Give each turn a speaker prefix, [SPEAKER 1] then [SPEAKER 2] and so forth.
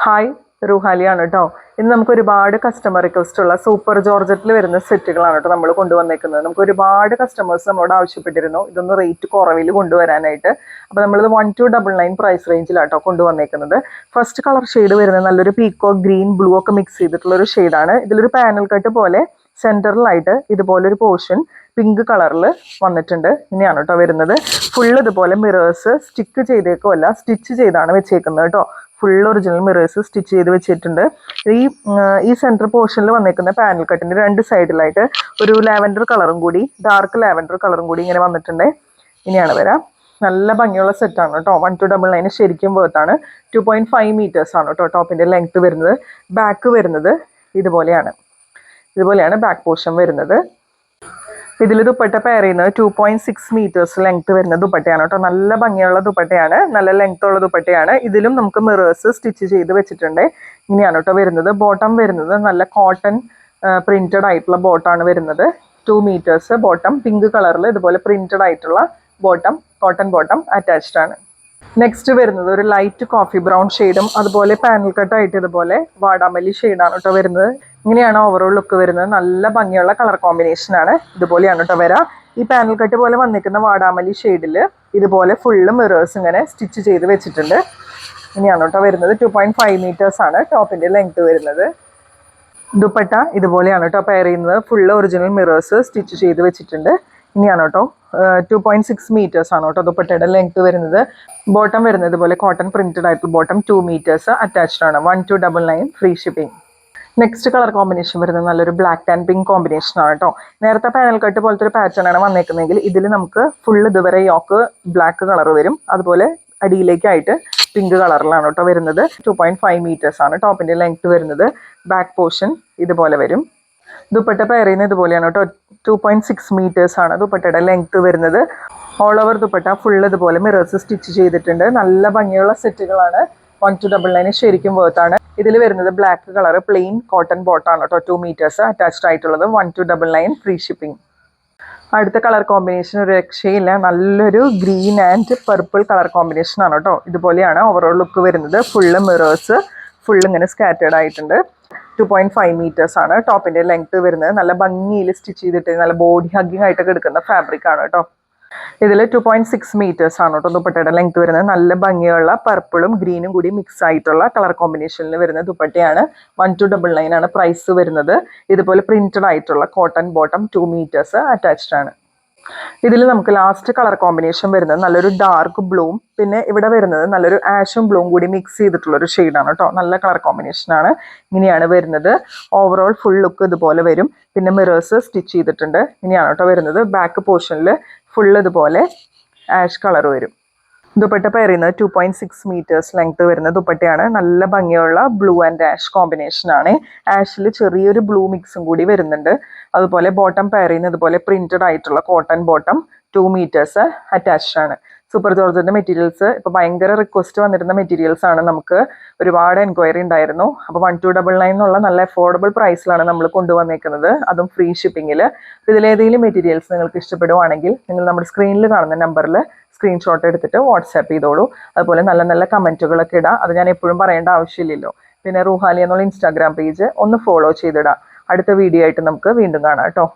[SPEAKER 1] Hi, റുഹാലിയാണ് കേട്ടോ. ഇന്ന് നമുക്ക് ഒരുപാട് കസ്റ്റമർ റിക്വസ്റ്റ് ഉള്ള സൂപ്പർ ജോർജറ്റിൽ വരുന്ന സെറ്റുകളാണ് കേട്ടോ നമ്മൾ കൊണ്ടുവന്നേക്കുന്നത്. നമുക്ക് ഒരുപാട് കസ്റ്റമേഴ്സ് നമ്മളോട് ആവശ്യപ്പെട്ടിരുന്നു ഇതൊന്ന് റേറ്റ് കുറവിൽ കൊണ്ടുവരാനായിട്ട്. അപ്പോൾ നമ്മളിത് 1299 പ്രൈസ് റേഞ്ചിലാട്ടോ കൊണ്ടുവന്നേക്കുന്നത്. ഫസ്റ്റ് കളർ ഷെയ്ഡ് വരുന്നത് നല്ലൊരു പീക്കോ ഗ്രീൻ ബ്ലൂ ഒക്കെ മിക്സ് ചെയ്തിട്ടുള്ള ഒരു ഷെയ്ഡാണ്. ഇതിലൊരു പാനൽ കട്ട് പോലെ സെൻറ്ററിലായിട്ട് ഇതുപോലൊരു പോർഷൻ പിങ്ക് കളറിൽ വന്നിട്ടുണ്ട്. ഇനിയാണ് കേട്ടോ വരുന്നത്. ഫുള്ള് ഇതുപോലെ മിറേഴ്സ് സ്റ്റിക്ക് ചെയ്തേക്കുമല്ല, സ്റ്റിച്ച് ചെയ്താണ് വെച്ചേക്കുന്നത് കേട്ടോ. ഫുൾ ഒറിജിനൽ മിറേഴ്സ് സ്റ്റിച്ച് ചെയ്ത് വെച്ചിട്ടുണ്ട്. ഈ സെൻറ്റർ പോർഷനിൽ വന്നേക്കുന്ന പാനൽ കട്ടിൻ്റെ രണ്ട് സൈഡിലായിട്ട് ഒരു ലാവൻഡർ കളറും കൂടി, ഡാർക്ക് ലാവൻഡർ കളറും കൂടി ഇങ്ങനെ വന്നിട്ടുണ്ട്. ഇനിയാണ് വരാം. നല്ല ഭംഗിയുള്ള സെറ്റാണ് കേട്ടോ. 1299 ശരിക്കും വേർത്താണ്. 2.5 മീറ്റേഴ്സ് ആണ് കേട്ടോ ടോപ്പിൻ്റെ ലെങ്ത് വരുന്നത്. ബാക്ക് വരുന്നത് ഇതുപോലെയാണ് ബാക്ക് പോർഷൻ വരുന്നത്. ഇതിൽ ദുപ്പട്ട പെയർ ചെയ്യുന്നത് 2.6 മീറ്റേഴ്സ് ലെങ്ത് വരുന്ന ദുപ്പട്ടയാണ് കേട്ടോ. നല്ല ഭംഗിയുള്ള ദുപ്പട്ടയാണ്, നല്ല ലെങ്ത് ഉള്ള ദുപ്പട്ടയാണ്. ഇതിലും നമുക്ക് മിറേഴ്സ് സ്റ്റിച്ച് ചെയ്ത് വെച്ചിട്ടുണ്ട്. ഇങ്ങനെയാണ് കേട്ടോ വരുന്നത്. ബോട്ടം വരുന്നത് നല്ല കോട്ടൺ പ്രിന്റഡ് ആയിട്ടുള്ള ബോട്ടാണ് വരുന്നത്. 2 മീറ്റേഴ്സ് ബോട്ടം, പിങ്ക് കളറിൽ ഇതുപോലെ പ്രിന്റഡ് ആയിട്ടുള്ള ബോട്ടം, കോട്ടൺ ബോട്ടം അറ്റാച്ച്ഡ് ആണ്. നെക്സ്റ്റ് വരുന്നത് ഒരു ലൈറ്റ് കോഫി ബ്രൗൺ ഷെയ്ഡും അതുപോലെ പാനൽ കട്ടായിട്ട് ഇതുപോലെ വാടാമല്ലി ഷെയ്ഡാണ് കേട്ടോ വരുന്നത്. ഇങ്ങനെയാണ് ഓവറോൾ ലുക്ക് വരുന്നത്. നല്ല ഭംഗിയുള്ള കളർ കോമ്പിനേഷൻ ആണ്. ഇതുപോലെയാണ് കേട്ടോ വരാം. ഈ പാനൽ കട്ട് പോലെ വന്നിരിക്കുന്ന വാടാമല്ലി ഷെയ്ഡിൽ ഇതുപോലെ ഫുള്ള് മിറേഴ്സ് ഇങ്ങനെ സ്റ്റിച്ച് ചെയ്ത് വെച്ചിട്ടുണ്ട്. ഇങ്ങനെയാണ് കേട്ടോ വരുന്നത്. 2.5 മീറ്റേഴ്സ് ആണ് ടോപ്പിൻ്റെ ലെങ്ത് വരുന്നത്. ദുപ്പട്ട ഇതുപോലെയാണ് കേട്ടോ പെയർ ചെയ്യുന്നത്. ഫുള്ള് ഒറിജിനൽ മിറേഴ്സ് സ്റ്റിച്ച് ചെയ്ത് വെച്ചിട്ടുണ്ട്. ഇനിയാണ് കേട്ടോ 2.6 മീറ്റേഴ്സ് ആണ് കേട്ടോ ദുപ്പട്ടയുടെ ലെങ്ത് വരുന്നത്. ബോട്ടം വരുന്നത് ഇതുപോലെ കോട്ടൺ പ്രിന്റഡ് ആയിട്ടുള്ള ബോട്ടം, 2 മീറ്റേഴ്സ് അറ്റാച്ച്ഡ് ആണ്. 1299 free shipping. Next colour combination വരുന്നത് നല്ലൊരു ബ്ലാക്ക് ആൻഡ് പിങ്ക് കോമ്പിനേഷൻ ആണ് കേട്ടോ. നേരത്തെ പാനൽ കട്ട് പോലത്തെ ഒരു പാറ്റേൺ ആണ് വന്നേക്കുന്നതെങ്കിൽ ഇതിൽ നമുക്ക് ഫുൾ ഇതുവരെ യോക്ക് ബ്ലാക്ക് കളർ വരും. അതുപോലെ അടിയിലേക്കായിട്ട് പിങ്ക് കളറിലാണ് കേട്ടോ വരുന്നത്. 2.5 മീറ്റേഴ്സ് ആണ് ടോപ്പിൻ്റെ ലെങ്ത് വരുന്നത്. ബാക്ക് പോർഷൻ ഇതുപോലെ വരും. ദുപ്പട്ട പെയർ ചെയ്യുന്നത് ഇതുപോലെയാണ് കേട്ടോ. 2.6 മീറ്റേഴ്സ് ആണ് ദുപ്പട്ടയുടെ ലെങ്ത് വരുന്നത്. ഓൾ ഓവർ ദുപ്പട്ട ഫുൾ ഇതുപോലെ മിറേഴ്സ് സ്റ്റിച്ച് ചെയ്തിട്ടുണ്ട്. നല്ല ഭംഗിയുള്ള സെറ്റുകളാണ്. 1299 ശരിക്കും വേർത്താണ്. ഇതിൽ വരുന്നത് ബ്ലാക്ക് കളർ പ്ലെയിൻ കോട്ടൺ ബോട്ടാണ് കേട്ടോ. 2 മീറ്റേഴ്സ് അറ്റാച്ച്ഡ് ആയിട്ടുള്ളത്. 1299 ഫ്രീ ഷിപ്പിംഗ്. അടുത്ത കളർ കോമ്പിനേഷൻ ഒരു രക്ഷയില്ല. നല്ലൊരു green and purple colour combination ആണ് കേട്ടോ. ഇതുപോലെയാണ് ഓവറോൾ ലുക്ക് വരുന്നത്. ഫുള്ള് മിറേഴ്സ് ഫുള്ള് ഇങ്ങനെ സ്കാറ്റേർഡ് ആയിട്ടുണ്ട്. 2.5 മീറ്റേഴ്സ് ആണ് ടോപ്പിൻ്റെ ലെങ്ത് വരുന്നത്. നല്ല ഭംഗിയിൽ സ്റ്റിച്ച് ചെയ്തിട്ട് നല്ല ബോഡി ഹഗ്ഗിങ് ആയിട്ടൊക്കെ എടുക്കുന്ന ഫാബ്രിക് ആണ് കേട്ടോ. ഇതിൽ 2.6 മീറ്റേഴ്സ് ആണ് കേട്ടോ ദുപ്പട്ടയുടെ ലെങ്ത് വരുന്നത്. നല്ല ഭംഗിയുള്ള പർപ്പിളും ഗ്രീനും കൂടി മിക്സ് ആയിട്ടുള്ള കളർ കോമ്പിനേഷനിൽ വരുന്ന ദുപ്പട്ടയാണ്. 1299 ആണ് പ്രൈസ് വരുന്നത്. ഇതുപോലെ പ്രിന്റഡ് ആയിട്ടുള്ള കോട്ടൺ ബോട്ടം, 2 മീറ്റേഴ്സ് അറ്റാച്ച്ഡ് ആണ്. ഇതിൽ നമുക്ക് ലാസ്റ്റ് കളർ കോമ്പിനേഷൻ വരുന്നത് നല്ലൊരു ഡാർക്ക് ബ്ലൂവും പിന്നെ ഇവിടെ വരുന്നത് നല്ലൊരു ആഷും ബ്ലൂവും കൂടി മിക്സ് ചെയ്തിട്ടുള്ള ഒരു ഷെയ്ഡാണ് കേട്ടോ. നല്ല കളർ കോമ്പിനേഷൻ ആണ്. ഇങ്ങനെയാണ് വരുന്നത്. ഓവറോൾ ഫുൾ ലുക്ക് ഇതുപോലെ വരും. പിന്നെ മിറേഴ്സ് സ്റ്റിച്ച് ചെയ്തിട്ടുണ്ട്. ഇങ്ങനെയാണ് കേട്ടോ വരുന്നത്. ബാക്ക് പോർഷനിൽ ഫുൾ ഇതുപോലെ ആഷ് കളർ വരും. ദുപ്പട്ട പെയർ ചെയ്യുന്നത് 2.6 മീറ്റേഴ്സ് ലെങ്ത് വരുന്ന ദുപ്പട്ടയാണ്. നല്ല ഭംഗിയുള്ള ബ്ലൂ ആൻഡ് ആഷ് കോമ്പിനേഷൻ ആണ്. ആഷിൽ ചെറിയൊരു ബ്ലൂ മിക്സും കൂടി വരുന്നുണ്ട്. അതുപോലെ ബോട്ടം പെയർ ചെയ്യുന്നത് ഇതുപോലെ പ്രിന്റഡ് ആയിട്ടുള്ള കോട്ടൺ ബോട്ടം, 2 മീറ്റേഴ്സ് അറ്റാച്ച്ഡ് ആണ്. സൂപ്പർ ജോർജറ്റിന്റെ മെറ്റീരിയൽസ് ഇപ്പോൾ ഭയങ്കര റിക്വസ്റ്റ് വന്നിരുന്ന മെറ്റീരിയൽസ് ആണ്. നമുക്ക് ഒരുപാട് എൻക്വയറി ഉണ്ടായിരുന്നു. അപ്പോൾ 1299 എന്നുള്ള നല്ല അഫോർഡബിൾ പ്രൈസിലാണ് നമ്മൾ കൊണ്ടുവന്നേക്കുന്നത്, അതും ഫ്രീ ഷിപ്പിങ്ങിൽ. ഇതിലേതെങ്കിലും മെറ്റീരിയൽസ് നിങ്ങൾക്ക് ഇഷ്ടപ്പെടുവാണെങ്കിൽ നിങ്ങൾ നമ്മുടെ സ്ക്രീനിൽ കാണുന്ന നമ്പറിൽ സ്ക്രീൻഷോട്ട് എടുത്തിട്ട് വാട്സാപ്പ് ചെയ്തോളൂ. അതുപോലെ നല്ല നല്ല കമൻറ്റുകളൊക്കെ ഇടാം. അത് ഞാൻ എപ്പോഴും പറയേണ്ട ആവശ്യമില്ലല്ലോ. പിന്നെ റുഹാലി എന്നുള്ള ഇൻസ്റ്റാഗ്രാം പേജ് ഒന്ന് ഫോളോ ചെയ്തിടാം. അടുത്ത വീഡിയോ ആയിട്ട് നമുക്ക് വീണ്ടും കാണാം കേട്ടോ.